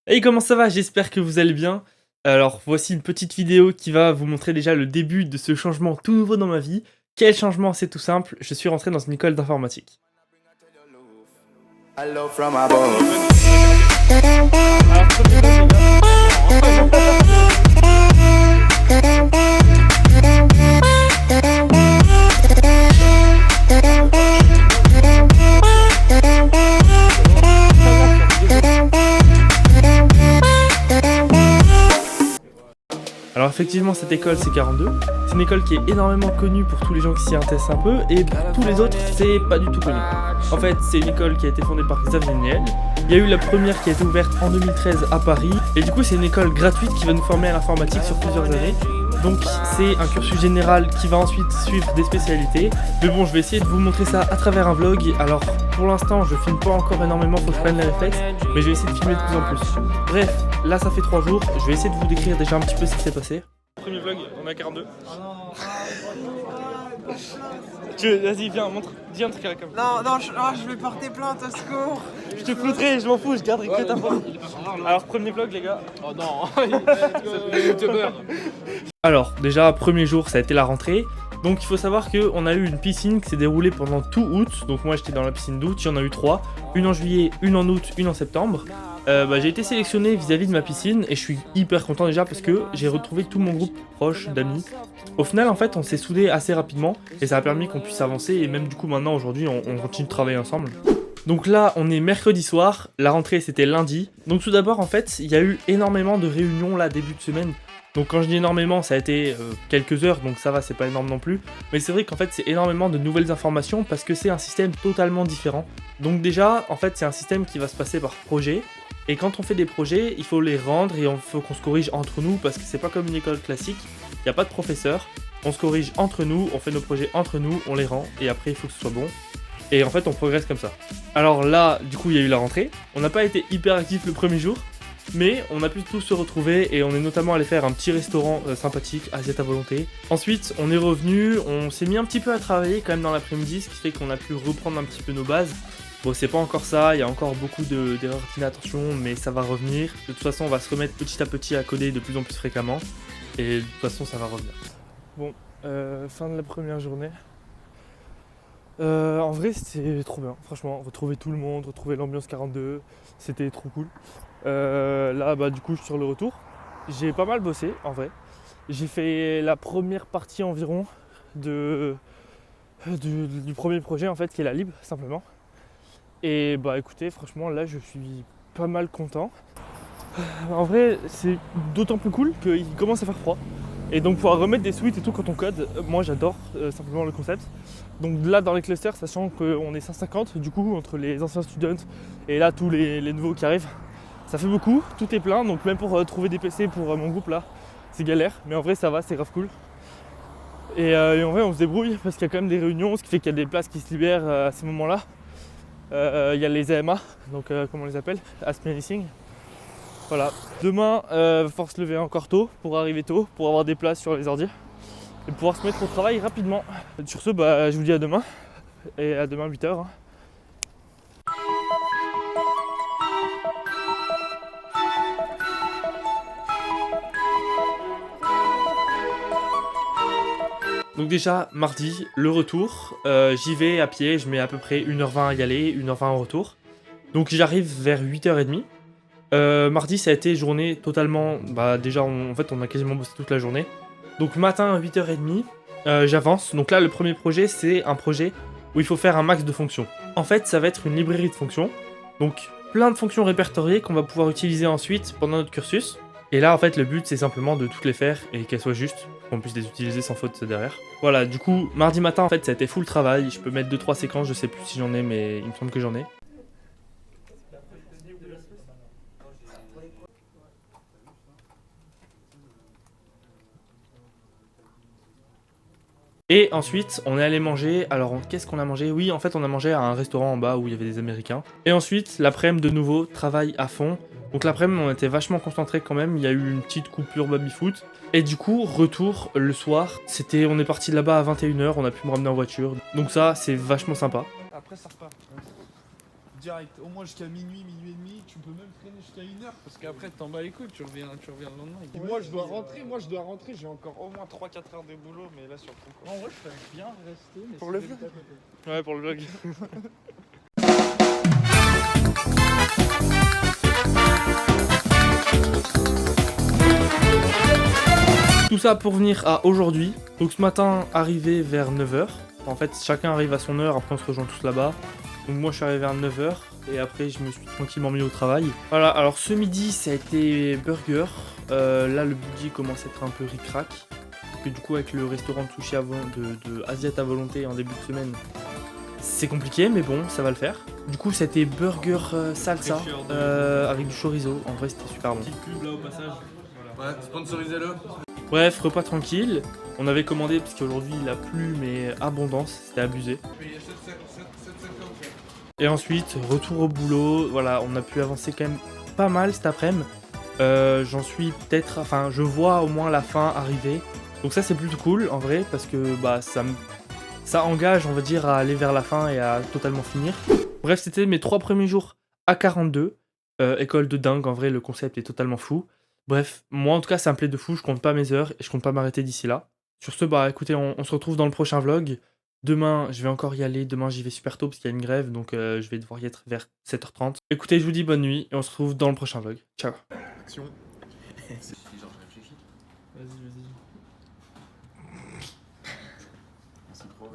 Hey, comment ça va? J'espère que vous allez bien. Alors, voici une petite vidéo qui va vous montrer déjà le début de ce changement tout nouveau dans ma vie. Quel changement? C'est tout simple, je suis rentré dans une école d'informatique. Hello from above. Alors effectivement, cette école c'est 42. C'est une école qui est énormément connue pour tous les gens qui s'y intéressent un peu, et pour tous les autres, c'est pas du tout connu. En fait, c'est une école qui a été fondée par Xavier Niel. Il y a eu la première qui a été ouverte en 2013 à Paris, et du coup c'est une école gratuite qui va nous former à l'informatique sur plusieurs années. Donc c'est un cursus général qui va ensuite suivre des spécialités. Mais bon, je vais essayer de vous montrer ça à travers un vlog. Alors pour l'instant, je filme pas encore énormément, faut que je prenne les réflexes, mais je vais essayer de filmer de plus en plus. Bref, là ça fait 3 jours, je vais essayer de vous décrire déjà un petit peu ce qui s'est passé. Premier vlog, on est à 42. Vas-y, viens, montre, dis un truc à la caméra. Non, je vais porter plainte, au secours. Je te flouterai, je m'en fous, je garderai que ta photo. Alors, premier vlog, les gars. Oh non, youtubeur. Alors, déjà, premier jour, ça a été la rentrée. Donc, il faut savoir qu'on a eu une piscine qui s'est déroulée pendant tout août. Donc, moi, j'étais dans la piscine d'août, il y en a eu 3. Une en juillet, une en août, une en septembre. J'ai été sélectionné vis-à-vis de ma piscine et je suis hyper content déjà parce que j'ai retrouvé tout mon groupe proche d'amis. Au final, en fait, on s'est soudés assez rapidement et ça a permis qu'on puisse avancer, et même du coup maintenant aujourd'hui on continue de travailler ensemble. Donc là, on est mercredi soir, la rentrée c'était lundi. Donc tout d'abord, en fait, il y a eu énormément de réunions là début de semaine. Donc quand je dis énormément, ça a été quelques heures, donc ça va, c'est pas énorme non plus. Mais c'est vrai qu'en fait c'est énormément de nouvelles informations parce que c'est un système totalement différent. Donc déjà, en fait c'est un système qui va se passer par projet. Et quand on fait des projets, il faut les rendre et il faut qu'on se corrige entre nous parce que c'est pas comme une école classique, il n'y a pas de professeur. On se corrige entre nous, on fait nos projets entre nous, on les rend et après il faut que ce soit bon. Et en fait on progresse comme ça. Alors là, du coup il y a eu la rentrée. On n'a pas été hyper actifs le premier jour. Mais on a pu tous se retrouver et on est notamment allé faire un petit restaurant sympathique, Asiat à volonté. Ensuite, on est revenu, on s'est mis un petit peu à travailler quand même dans l'après-midi, ce qui fait qu'on a pu reprendre un petit peu nos bases. Bon, c'est pas encore ça, il y a encore beaucoup d'erreurs d'inattention, mais ça va revenir. De toute façon, on va se remettre petit à petit à coder de plus en plus fréquemment. Et de toute façon, ça va revenir. Bon, fin de la première journée. En vrai, c'était trop bien, franchement. Retrouver tout le monde, retrouver l'ambiance 42, c'était trop cool. Là, du coup, je suis sur le retour. J'ai pas mal bossé, en vrai. J'ai fait la première partie environ du premier projet, en fait, qui est la lib, simplement. Et écoutez, franchement, là, je suis pas mal content. En vrai, c'est d'autant plus cool qu'il commence à faire froid. Et donc, pouvoir remettre des suites et tout quand on code, moi, j'adore simplement le concept. Donc là, dans les clusters, sachant qu'on est 150, du coup, entre les anciens students et là, tous les nouveaux qui arrivent, ça fait beaucoup, tout est plein, donc même pour trouver des PC pour mon groupe là, c'est galère, mais en vrai ça va, c'est grave cool. Et en vrai on se débrouille parce qu'il y a quand même des réunions, ce qui fait qu'il y a des places qui se libèrent à ces moments-là. Il y a les AMA, donc comment on les appelle, Ask Me Anything. Voilà, demain, faut se lever encore tôt pour arriver tôt, pour avoir des places sur les ordi et pouvoir se mettre au travail rapidement. Sur ce, je vous dis à demain, et à demain 8h. Donc déjà, mardi, le retour, j'y vais à pied, je mets à peu près 1h20 à y aller, 1h20 au retour. Donc j'arrive vers 8h30. Mardi, ça a été journée totalement... déjà, en fait, on a quasiment bossé toute la journée. Donc matin à 8h30, j'avance. Donc là, le premier projet, c'est un projet où il faut faire un max de fonctions. En fait, ça va être une librairie de fonctions. Donc plein de fonctions répertoriées qu'on va pouvoir utiliser ensuite pendant notre cursus. Et là, en fait, le but, c'est simplement de toutes les faire et qu'elles soient justes, qu'on puisse les utiliser sans faute derrière. Voilà, du coup, mardi matin, en fait, ça a été full travail. Je peux mettre 2-3 séquences, je sais plus si j'en ai, mais il me semble que j'en ai. Et ensuite, on est allé manger. Alors, qu'est-ce qu'on a mangé? Oui, en fait, on a mangé à un restaurant en bas où il y avait des Américains. Et ensuite, l'après-midi, de nouveau, travail à fond. Donc l'après-midi, on était vachement concentrés quand même. Il y a eu une petite coupure baby-foot. Et du coup, retour le soir. On est parti là-bas à 21h. On a pu me ramener en voiture. Donc ça, c'est vachement sympa. Après, ça repart. direct. Au moins jusqu'à minuit, minuit et demi. Tu peux même traîner jusqu'à 1h. Parce qu'après, t'en bats les couilles. Tu reviens le lendemain. Et moi je dois rentrer, j'ai encore au moins 3-4 heures de boulot, mais là sur le concours. En vrai, je ferais bien rester. Mais Pour le vlog. Ouais, pour le vlog. Tout ça pour venir à aujourd'hui. Donc ce matin, arrivé vers 9h. En fait, chacun arrive à son heure, après on se rejoint tous là-bas. Donc moi je suis arrivé vers 9h et après je me suis tranquillement mis au travail. Voilà, alors ce midi ça a été burger. Là le budget commence à être un peu ric-rac. Parce que du coup avec le restaurant de sushi de Asiat à volonté en début de semaine, c'est compliqué mais bon ça va le faire. Du coup ça a été burger salsa avec du chorizo. En vrai c'était super bon. Petite pub là au passage. Ouais, sponsorisez-le. Bref, repas tranquille. On avait commandé parce qu'aujourd'hui il a plu mais abondance, c'était abusé. Et ensuite, retour au boulot, voilà, on a pu avancer quand même pas mal cet après-midi. J'en suis peut-être, enfin, je vois au moins la fin arriver. Donc ça c'est plutôt cool en vrai parce que bah ça engage, on va dire, à aller vers la fin et à totalement finir. Bref, c'était mes 3 premiers jours à 42. École de dingue, en vrai, le concept est totalement fou. Bref, moi en tout cas ça me plaît de fou, je compte pas mes heures et je compte pas m'arrêter d'ici là. Sur ce, bah écoutez, on se retrouve dans le prochain vlog. Demain, je vais encore y aller. Demain, j'y vais super tôt parce qu'il y a une grève, donc je vais devoir y être vers 7h30. Écoutez, je vous dis bonne nuit et on se retrouve dans le prochain vlog. Ciao. Action. Si genre je réfléchis. Vas-y. C'est trop.